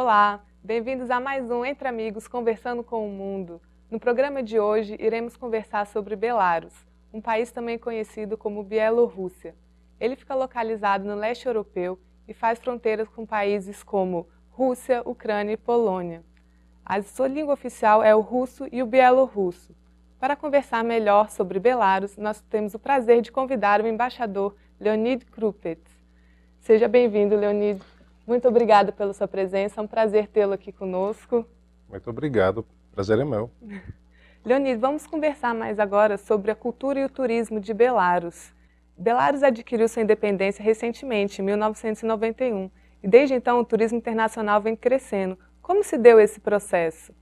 Olá, bem-vindos a mais um Entre Amigos Conversando com o Mundo. No programa de hoje, iremos conversar sobre Belarus, um país também conhecido como Bielorrússia. Ele fica localizado no leste europeu e faz fronteiras com países como Rússia, Ucrânia e Polônia. A sua língua oficial é o russo e o bielorrusso. Para conversar melhor sobre Belarus, nós temos o prazer de convidar o embaixador Leonid Krupets. Seja bem-vindo, Leonid. Muito obrigada pela sua presença, é um prazer tê-lo aqui conosco. Muito obrigado, o prazer é meu. Leonid, vamos conversar mais agora sobre a cultura e o turismo de Belarus. Belarus adquiriu sua independência recentemente, em 1991, e desde então o turismo internacional vem crescendo. Como se deu esse processo?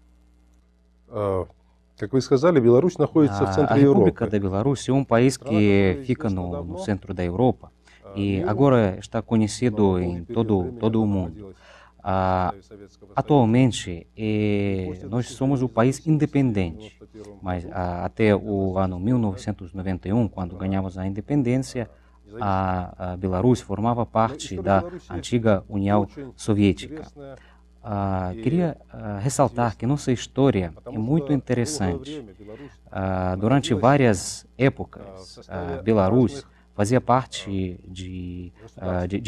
Как вы сказали, Беларусь находится в A центре República Европы. da Bielorrússia é um país que fica no centro da Europa e agora está conhecido em todo o mundo. Atualmente, nós somos um país independente, mas até o ano 1991, quando ganhamos a independência, a Bielorrússia formava parte da antiga União Soviética. Queria ressaltar que nossa história é muito interessante. Durante várias épocas, a Belarus fazia parte de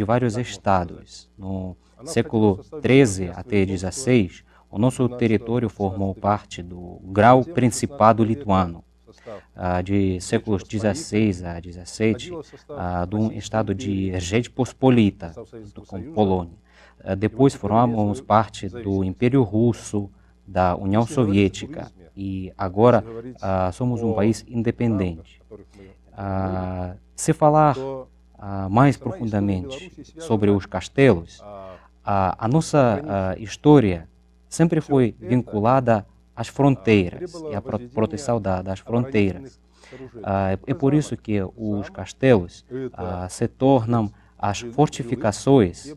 vários estados. No século XIII até XVI, o nosso território formou parte do Grau Principado Lituano. De séculos XVI a XVII, de um estado de Rzeczpospolita, com Polônia. Depois formamos parte do Império Russo, da União Soviética e agora somos um país independente. Se falar mais profundamente sobre os castelos, a nossa história sempre foi vinculada às fronteiras e à proteção das fronteiras. É por isso que os castelos se tornam as fortificações.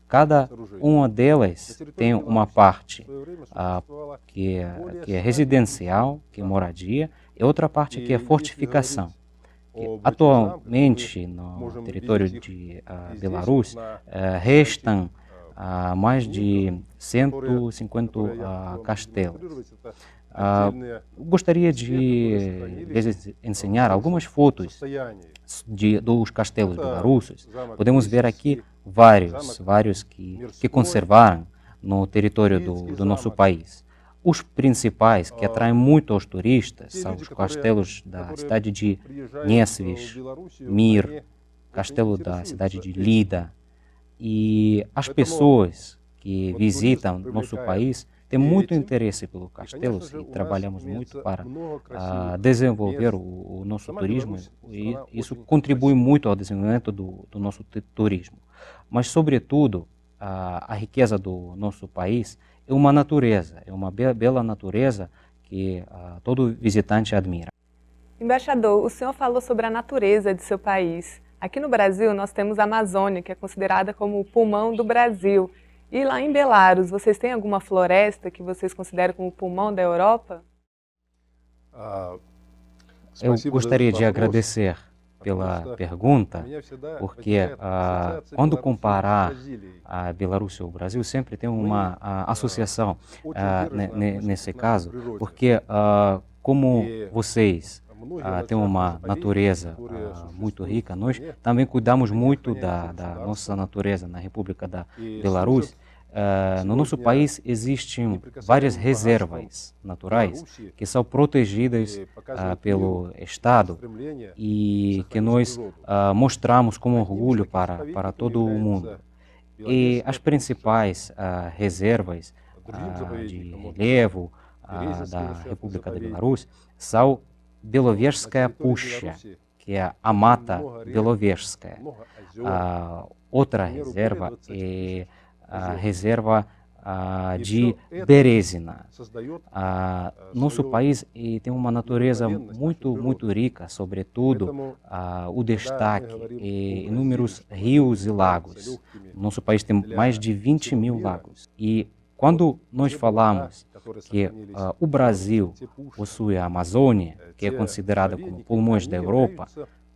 Cada uma delas tem uma parte que é residencial, que é moradia, e outra parte que é fortificação. Atualmente, no território de Belarus, restam mais de 150 castelos. Gostaria de lhes ensinar algumas fotos dos castelos belarussos. Podemos ver aqui vários que conservaram no território do nosso país. Os principais que atraem muito os turistas são os castelos da cidade de Nesvizh, Mir, castelo da cidade de Lida. E as pessoas que visitam nosso país têm muito interesse pelo castelo e trabalhamos muito para desenvolver o nosso turismo e isso contribui muito ao desenvolvimento do nosso turismo. Mas, sobretudo, a riqueza do nosso país é uma natureza, é uma bela natureza que todo visitante admira. Embaixador, o senhor falou sobre a natureza de seu país. Aqui no Brasil, nós temos a Amazônia, que é considerada como o pulmão do Brasil. E lá em Belarus, vocês têm alguma floresta que vocês consideram como o pulmão da Europa? Eu gostaria de agradecer pela pergunta, porque quando comparar a Bielorrússia e o Brasil, sempre tem uma associação nesse caso, porque como vocês tem uma natureza muito rica. Nós também cuidamos muito da nossa natureza na República da Belarus. No nosso país existem várias reservas naturais que são protegidas pelo Estado e que nós mostramos com orgulho para todo o mundo. E as principais reservas de relevo da República da Belarus são Belovezhskaya Pushcha, que é a Mata Belovezhskaya. Outra reserva é a reserva de Berezina. Nosso país tem uma natureza muito rica, sobretudo o destaque é inúmeros rios e lagos. Nosso país tem mais de 20 mil lagos. E quando nós falamos que o Brasil possui a Amazônia, que é considerada como pulmões da Europa,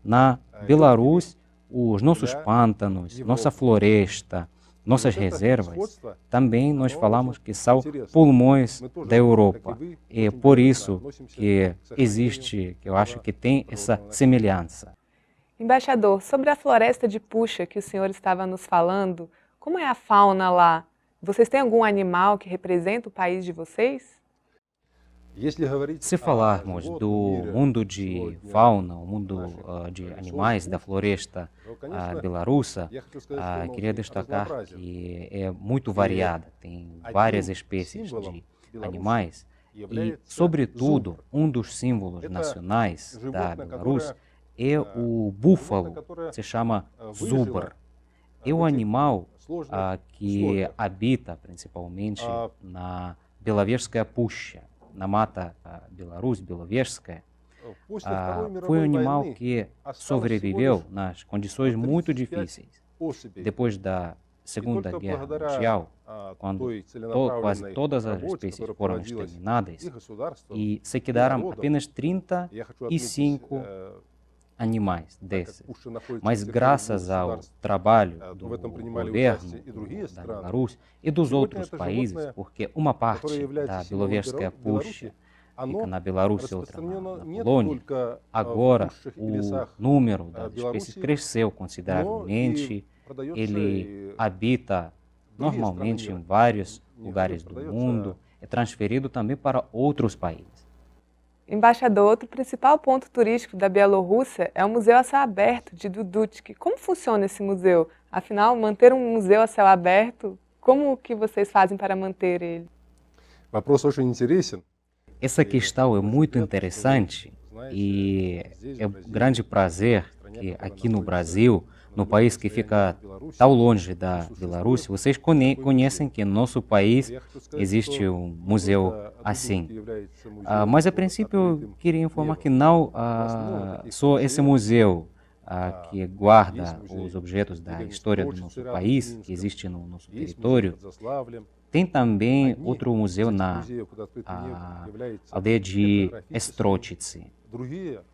na Belarus, os nossos pântanos, nossa floresta, nossas reservas, também nós falamos que são pulmões da Europa. E é por isso que existe, que eu acho que tem essa semelhança. Embaixador, sobre a floresta de Puxa que o senhor estava nos falando, como é a fauna lá? Vocês têm algum animal que representa o país de vocês? Se falarmos do mundo de fauna, o mundo de animais da floresta bielorrussa, queria destacar que é muito variada, tem várias espécies de animais e, sobretudo, um dos símbolos nacionais da Bielorrússia é o búfalo, se chama zubr. É um animal que habita principalmente na Beloverskaya Puxa, na mata Beloverskaya. Foi um animal que sobreviveu nas condições muito difíceis. Depois da Segunda Guerra Mundial, quando quase todas as espécies foram exterminadas e se quedaram apenas 35 animais desses. Mas graças ao trabalho do governo da Bielorrússia e dos outros países, porque uma parte da Beloverskaya Puxa fica na Bielorrússia e outra na Polônia, agora o número das espécies cresceu consideravelmente. Ele habita normalmente em vários lugares do mundo, é transferido também para outros países. Embaixador, outro principal ponto turístico da Bielorrússia é o Museu a Céu Aberto de Dudutki. Como funciona esse museu? Afinal, manter um museu a céu aberto, como que vocês fazem para manter ele? Essa questão é muito interessante e é um grande prazer que aqui no Brasil, no país que fica tão longe da Bielorrússia, vocês conhecem que no nosso país existe um museu assim. Mas a princípio eu queria informar que não só esse museu que guarda os objetos da história do nosso país, que existe no nosso território, tem também outro museu na aldeia de Strochice.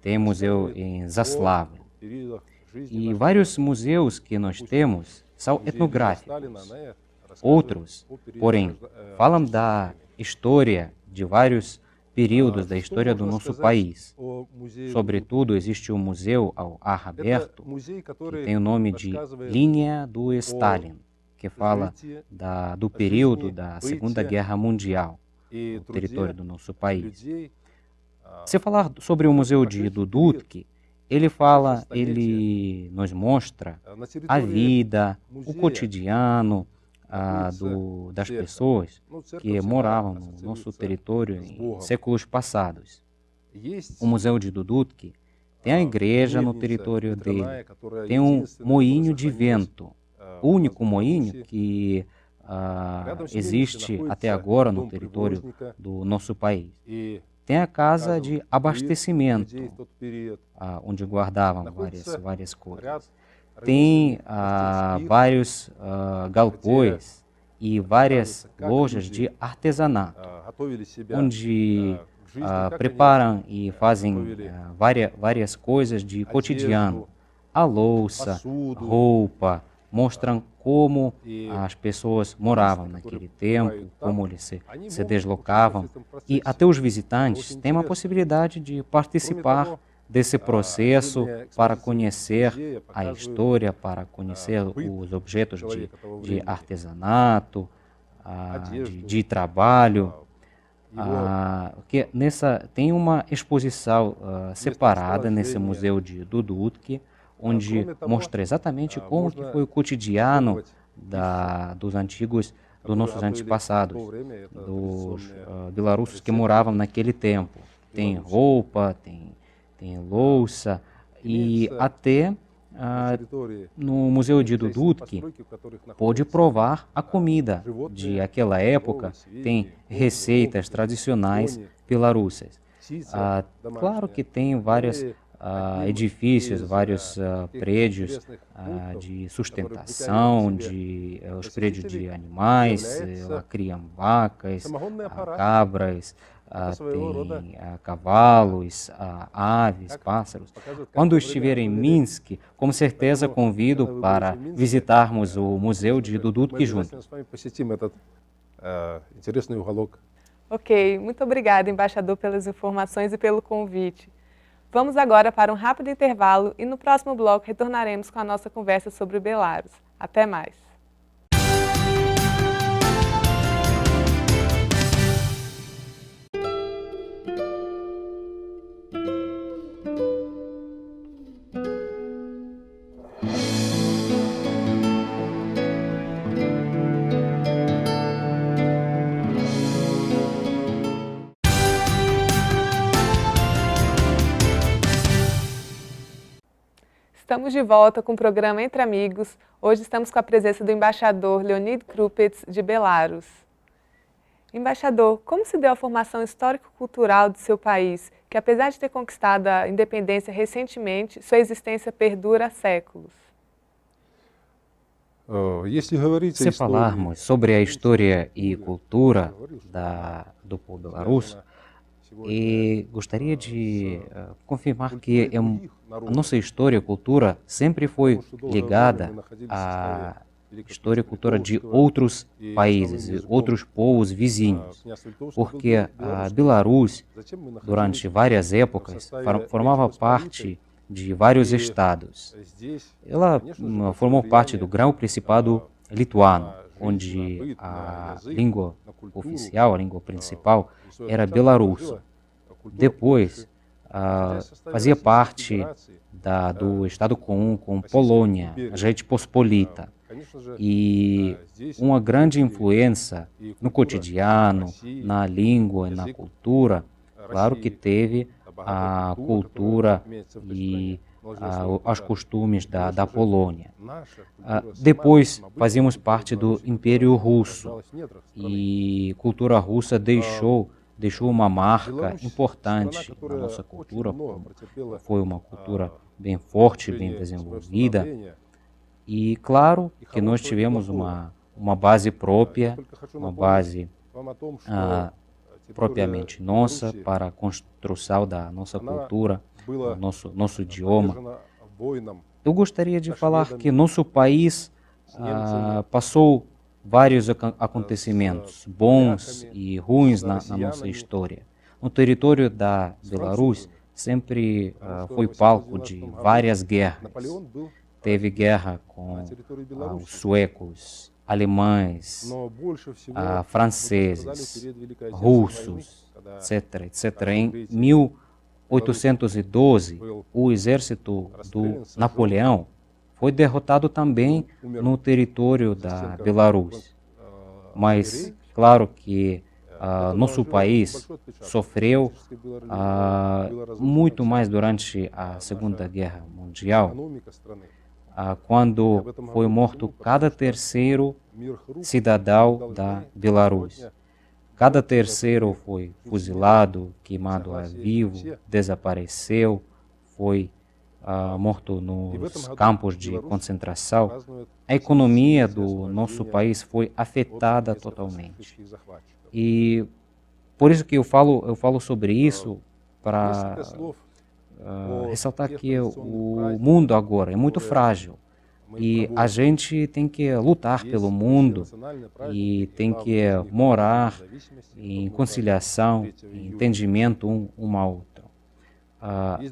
Tem museu em Zaslavlje. E vários museus que nós temos são etnográficos. Outros, porém, falam da história de vários períodos da história do nosso país. Sobretudo, existe um museu ao ar aberto que tem o nome de Linha do Stalin, que fala do período da Segunda Guerra Mundial no território do nosso país. Se falar sobre o Museu de Dudutki, ele nos mostra a vida, o cotidiano das pessoas que moravam no nosso território em séculos passados. O Museu de Dudutki tem a igreja no território dele, tem um moinho de vento, o único moinho que existe até agora no território do nosso país. Tem a casa de abastecimento, onde guardavam várias coisas. Tem vários galpões e várias lojas de artesanato, onde preparam e fazem várias coisas de cotidiano. A louça, roupa, mostram como as pessoas moravam naquele tempo, como eles se deslocavam. E até os visitantes têm a possibilidade de participar desse processo para conhecer a história, para conhecer os objetos de artesanato, de trabalho. Tem uma exposição separada nesse museu de Dudutki, onde mostra exatamente como que foi o cotidiano dos nossos antepassados, dos bielorrussos que moravam naquele tempo. Tem roupa, tem louça e até no Museu de Dudutki pode provar a comida de aquela época, tem receitas tradicionais bielorrussas. Claro que tem vários edifícios, vários prédios de sustentação, os prédios de animais, criam vacas, cabras, tem cavalos, aves, pássaros. Quando estiver em Minsk, com certeza convido para visitarmos o Museu de Dudutki juntos. Ok, muito obrigada, embaixador, pelas informações e pelo convite. Vamos agora para um rápido intervalo e no próximo bloco retornaremos com a nossa conversa sobre Belarus. Até mais! Estamos de volta com o programa Entre Amigos. Hoje estamos com a presença do embaixador Leonid Krupets, de Belarus. Embaixador, como se deu a formação histórico-cultural do seu país, que apesar de ter conquistado a independência recentemente, sua existência perdura há séculos? Se falarmos sobre a história e cultura do povo belarus, gostaria de confirmar que a nossa história e cultura sempre foi ligada à história e cultura de outros países, outros povos vizinhos, porque a Belarus, durante várias épocas, formava parte de vários estados. Ela formou parte do Grão-Principado lituano, onde a língua oficial, a língua principal, era belarusso. Depois, fazia parte do Estado comum com Polônia, a Rede Pospolita. E uma grande influência no cotidiano, na língua e na cultura, claro que teve a cultura e os costumes da Polônia. Depois fazíamos parte do Império Russo e a cultura russa deixou uma marca importante na nossa cultura, foi uma cultura bem forte, bem desenvolvida. E claro que nós tivemos uma base própria, uma base propriamente nossa para a construção da nossa cultura, nosso idioma. Eu gostaria de falar que nosso país passou vários acontecimentos bons e ruins na nossa história. No território da Belarus sempre foi palco de várias guerras. Teve guerra com os suecos, alemães, franceses, russos, etc. Em 1812, o exército do Napoleão foi derrotado também no território da Belarus. Mas, claro que nosso país sofreu muito mais durante a Segunda Guerra Mundial, quando foi morto cada terceiro cidadão da Belarus. Cada terceiro foi fuzilado, queimado a vivo, desapareceu, foi morto nos campos de concentração. A economia do nosso país foi afetada totalmente. E por isso que eu falo sobre isso, para ressaltar que o mundo agora é muito frágil. E a gente tem que lutar pelo mundo e tem que morar em conciliação, em entendimento um ao outro.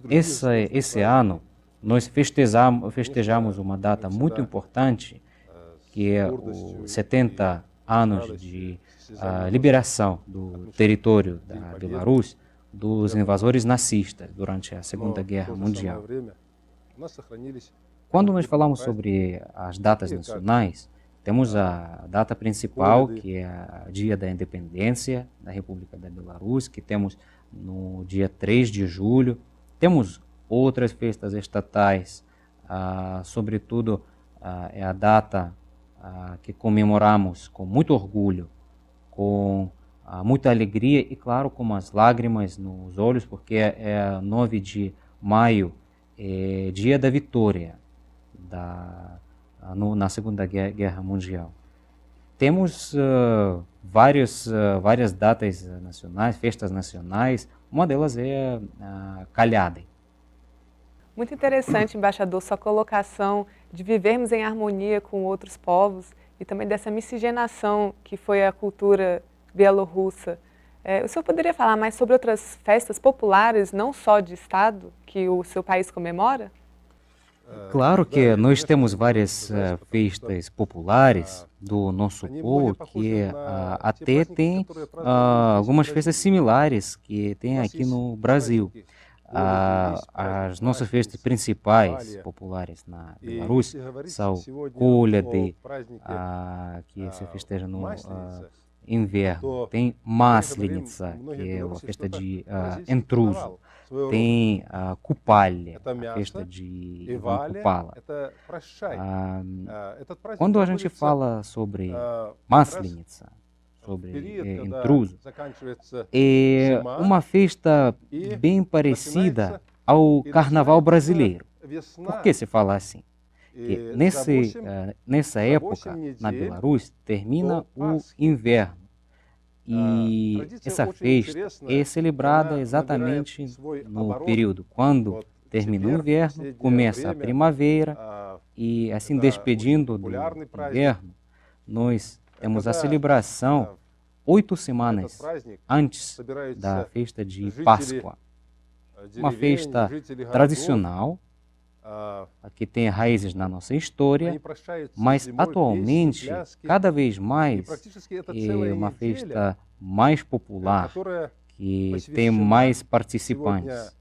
Esse ano, nós festejamos uma data muito importante, que é os 70 anos de liberação do território da Belarus dos invasores nazistas durante a Segunda Guerra Mundial. Quando nós falamos sobre as datas nacionais, temos a data principal, que é o Dia da Independência da República da Belarus, que temos no dia 3 de julho. Temos outras festas estatais, sobretudo é a data que comemoramos com muito orgulho, com muita alegria e, claro, com as lágrimas nos olhos, porque é 9 de maio, dia da vitória na Segunda Guerra Mundial. Temos várias datas nacionais, festas nacionais. Uma delas é a Calhada. Muito interessante, embaixador, sua colocação de vivermos em harmonia com outros povos e também dessa miscigenação que foi a cultura bielorrussa. O senhor poderia falar mais sobre outras festas populares, não só de Estado, que o seu país comemora? Claro que nós temos várias festas populares do nosso povo que até tem algumas festas similares que tem aqui no Brasil. As nossas festas principais populares na Bielorrússia são Kolyady, que se festeja no inverno. Tem Maslenitsa, que é a festa de intruso. Tem a Kupale, a festa de Ivan Kupala. Quando a gente fala sobre Maslenitsa, sobre intruso, é uma festa bem parecida ao carnaval brasileiro. Por que se fala assim? Que nessa época, na Bielorrússia, termina o inverno. E essa festa é celebrada exatamente no período quando termina o inverno, começa a primavera, e assim, despedindo do inverno, nós temos a celebração 8 semanas antes da festa de Páscoa. Uma festa tradicional, que tem raízes na nossa história, mas atualmente, cada vez mais, é uma festa mais popular, que tem mais participantes.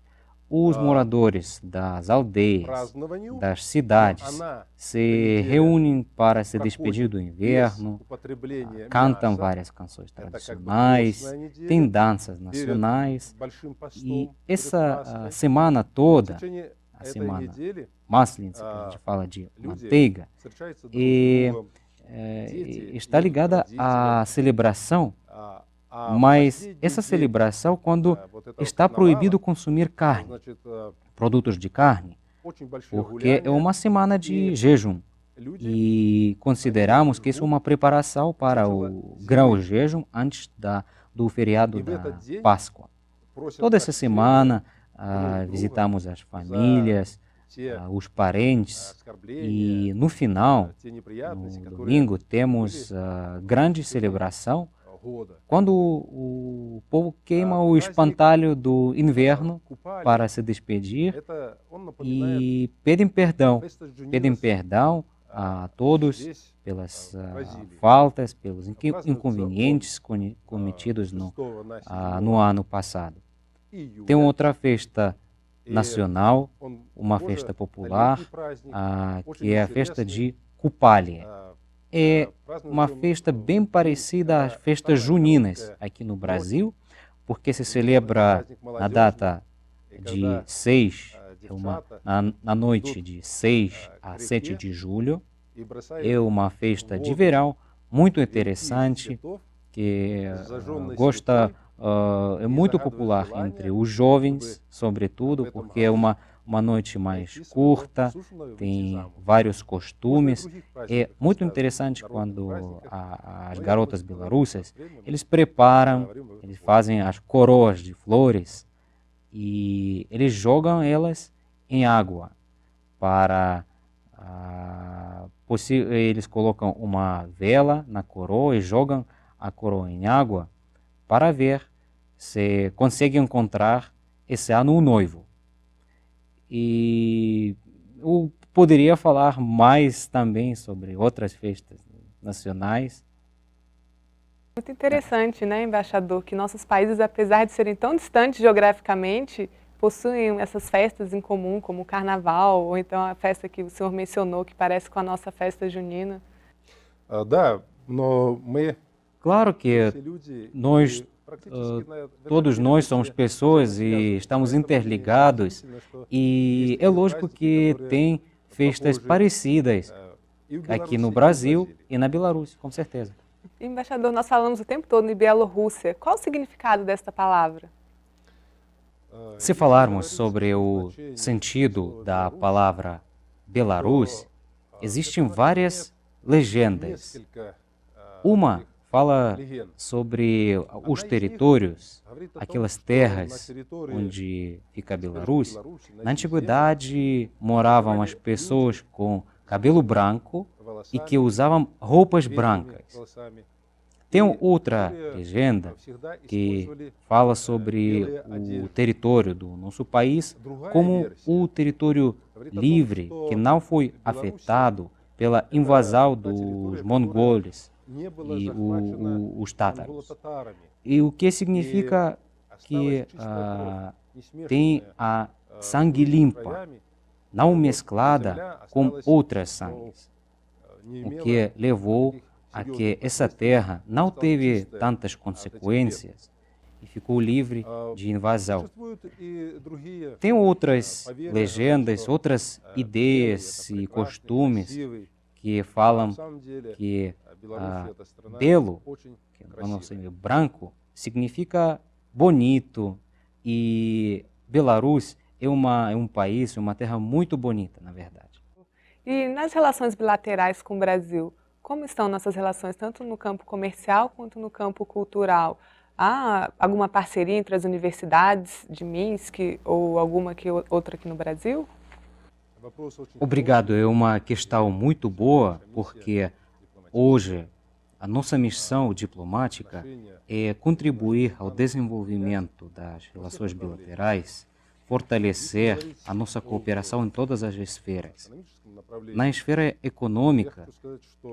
Os moradores das aldeias, das cidades, se reúnem para se despedir do inverno, cantam várias canções tradicionais, tem danças nacionais, e essa semana toda, a semana Maslenitsa, que a gente fala de manteiga, está ligada à celebração, mas essa celebração quando está proibido consumir carne, produtos de carne, porque é uma semana de jejum. E consideramos que isso é uma preparação para o grão jejum antes do feriado da Páscoa. Toda essa semana visitamos as famílias, os parentes, e no final, no domingo, temos grande celebração, quando o povo queima o espantalho do inverno para se despedir e pedem perdão a todos pelas faltas, pelos inconvenientes cometidos no ano passado. Tem outra festa nacional, uma festa popular, que é a festa de Kupale. É uma festa bem parecida às festas juninas aqui no Brasil, porque se celebra na data de 6, na noite de 6 a 7 de julho. É uma festa de verão muito interessante, que é muito popular entre os jovens, sobretudo, porque é uma noite mais curta, tem vários costumes. É muito interessante quando as garotas bielorrussas, eles fazem as coroas de flores e eles jogam elas em água eles colocam uma vela na coroa e jogam a coroa em água para ver se conseguem encontrar esse ano o noivo. E eu poderia falar mais também sobre outras festas nacionais. Muito interessante, né, embaixador, que nossos países, apesar de serem tão distantes geograficamente, possuem essas festas em comum, como o carnaval, ou então a festa que o senhor mencionou, que parece com a nossa festa junina. Claro que todos nós somos pessoas e estamos interligados, e é lógico que tem festas parecidas aqui no Brasil e na Bielorrússia, com certeza. Embaixador, nós falamos o tempo todo em Bielorrússia. Qual o significado desta palavra? Se falarmos sobre o sentido da palavra Belarus, existem várias legendas Uma fala sobre os territórios, aquelas terras onde fica a Bielorrússia. Na antiguidade moravam as pessoas com cabelo branco e que usavam roupas brancas. Tem outra legenda que fala sobre o território do nosso país como o território livre, que não foi afetado pela invasão dos mongoles e os tátaros. E o que significa que tem a sangue limpa, não mesclada com outras sangues, o que levou a que essa terra não teve tantas consequências e ficou livre de invasão. Tem outras legendas, outras ideias e costumes que falam que belo, que vamos dizer, branco, significa bonito, e Belarus é um país, uma terra muito bonita, na verdade. E nas relações bilaterais com o Brasil, como estão nossas relações, tanto no campo comercial quanto no campo cultural? Há alguma parceria entre as universidades de Minsk ou alguma outra aqui no Brasil? Obrigado, é uma questão muito boa, porque hoje a nossa missão diplomática é contribuir ao desenvolvimento das relações bilaterais, fortalecer a nossa cooperação em todas as esferas. Na esfera econômica,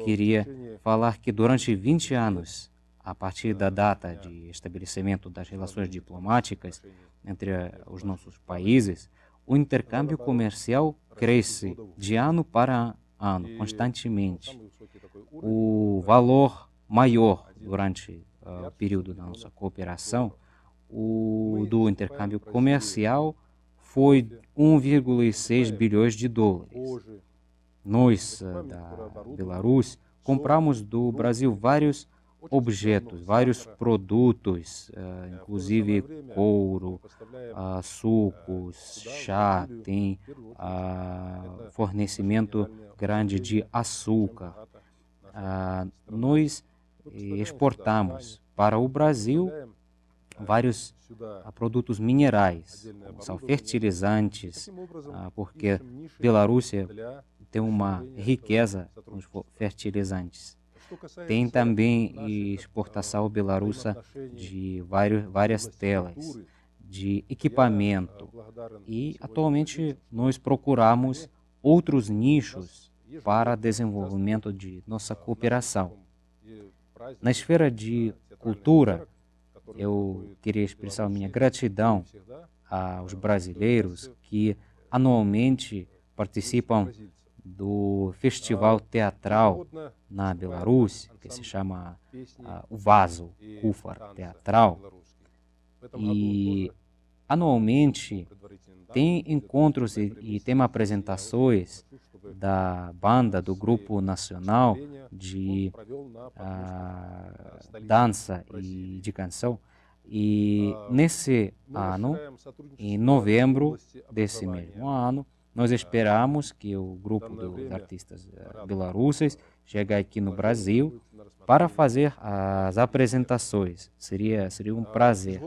queria falar que durante 20 anos, a partir da data de estabelecimento das relações diplomáticas entre os nossos países, o intercâmbio comercial cresce de ano para ano, constantemente. O valor maior durante o período da nossa cooperação, do intercâmbio comercial, foi 1,6 bilhões de dólares. Nós, da Belarus, compramos do Brasil vários objetos, vários produtos, inclusive couro, sucos, chá, tem fornecimento grande de açúcar. Nós exportamos para o Brasil vários produtos minerais, como são fertilizantes, porque Bielorrússia tem uma riqueza nos fertilizantes. Tem também exportação bielorrussa de várias telas, de equipamento. E atualmente nós procuramos outros nichos para desenvolvimento de nossa cooperação. Na esfera de cultura, eu queria expressar minha gratidão aos brasileiros que anualmente participam do festival teatral na Bielorrússia, que se chama o Vaso Kufar Teatral. E anualmente tem encontros e tem apresentações da banda, do grupo nacional de dança e de canção. E nesse ano, em novembro desse mesmo ano, nós esperamos que o grupo dos artistas bielorrussos chegue aqui no Brasil para fazer as apresentações. Seria um prazer.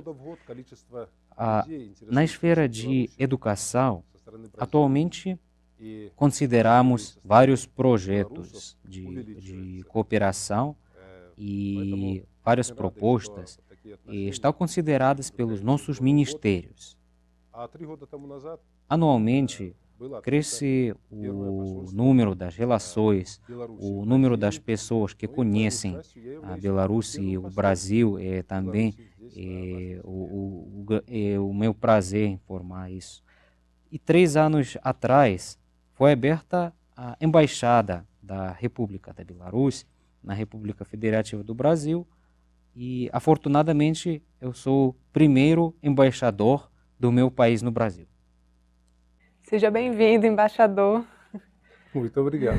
Na esfera de educação, atualmente consideramos vários projetos de cooperação e várias propostas e estão consideradas pelos nossos ministérios. Anualmente, cresce o número das relações, o número das pessoas que conhecem a Bielorrússia e o Brasil, também o meu prazer informar isso. E 3 anos atrás foi aberta a embaixada da República da Bielorrússia na República Federativa do Brasil e, afortunadamente, eu sou o primeiro embaixador do meu país no Brasil. Seja bem-vindo, embaixador. Muito obrigado.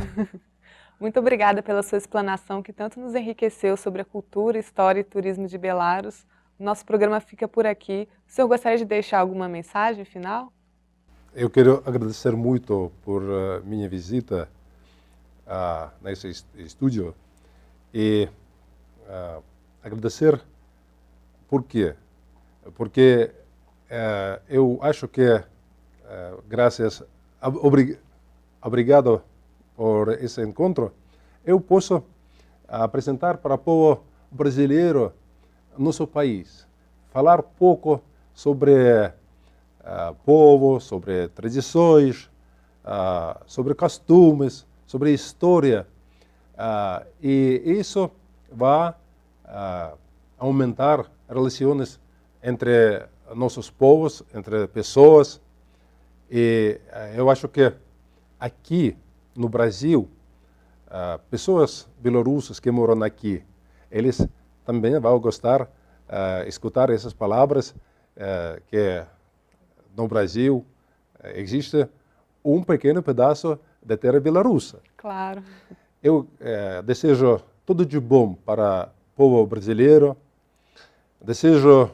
Muito obrigada pela sua explanação que tanto nos enriqueceu sobre a cultura, história e turismo de Belarus. O nosso programa fica por aqui. O senhor gostaria de deixar alguma mensagem final? Eu quero agradecer muito por minha visita nesse estúdio e agradecer. Por quê? Porque eu acho que, obrigado por esse encontro, eu posso apresentar para o povo brasileiro nosso país, falar pouco sobre povo, sobre tradições, sobre costumes, sobre história, e isso vai aumentar relações entre nossos povos, entre pessoas, e eu acho que aqui no Brasil, pessoas bielorrussas que moram aqui, eles também vão gostar de escutar essas palavras, que no Brasil existe um pequeno pedaço de terra bielorrussa. Claro. Eu desejo tudo de bom para o povo brasileiro, desejo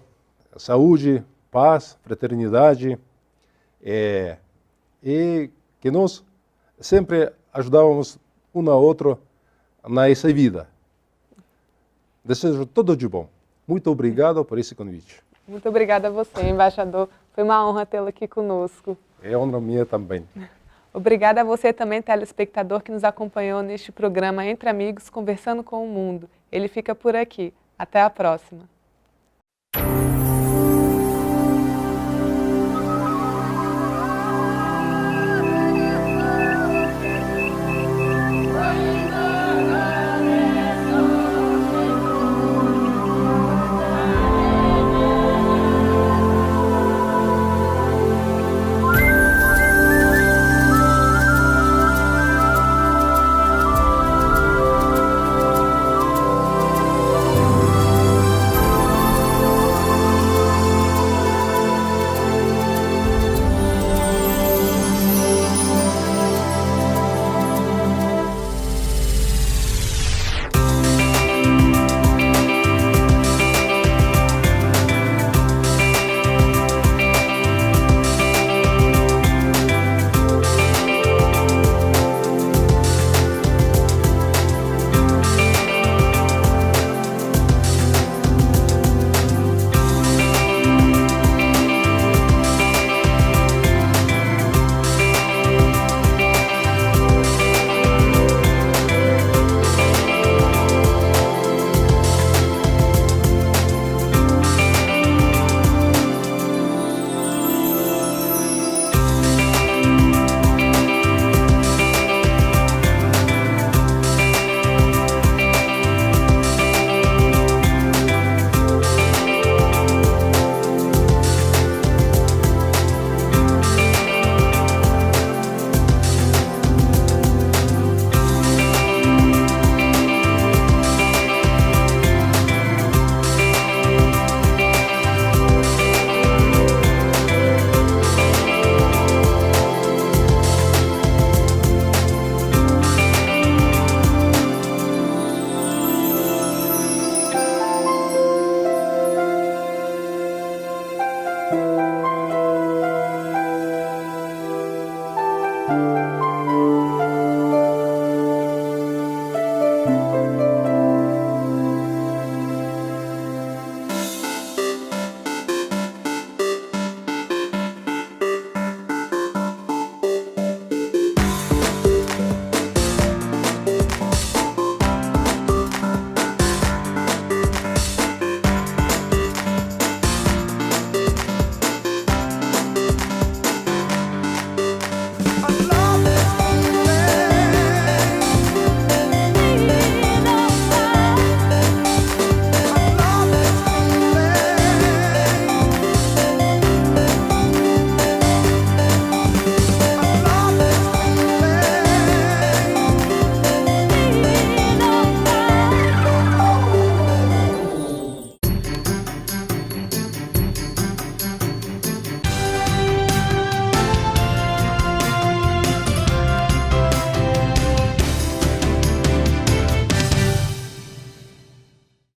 saúde, paz, fraternidade, e que nós sempre ajudávamos um ao outro nessa vida. Desejo tudo de bom. Muito obrigado por esse convite. Muito obrigada a você, embaixador. Foi uma honra tê-lo aqui conosco. É honra minha também. Obrigada a você também, telespectador, que nos acompanhou neste programa Entre Amigos, Conversando com o Mundo. Ele fica por aqui. Até a próxima.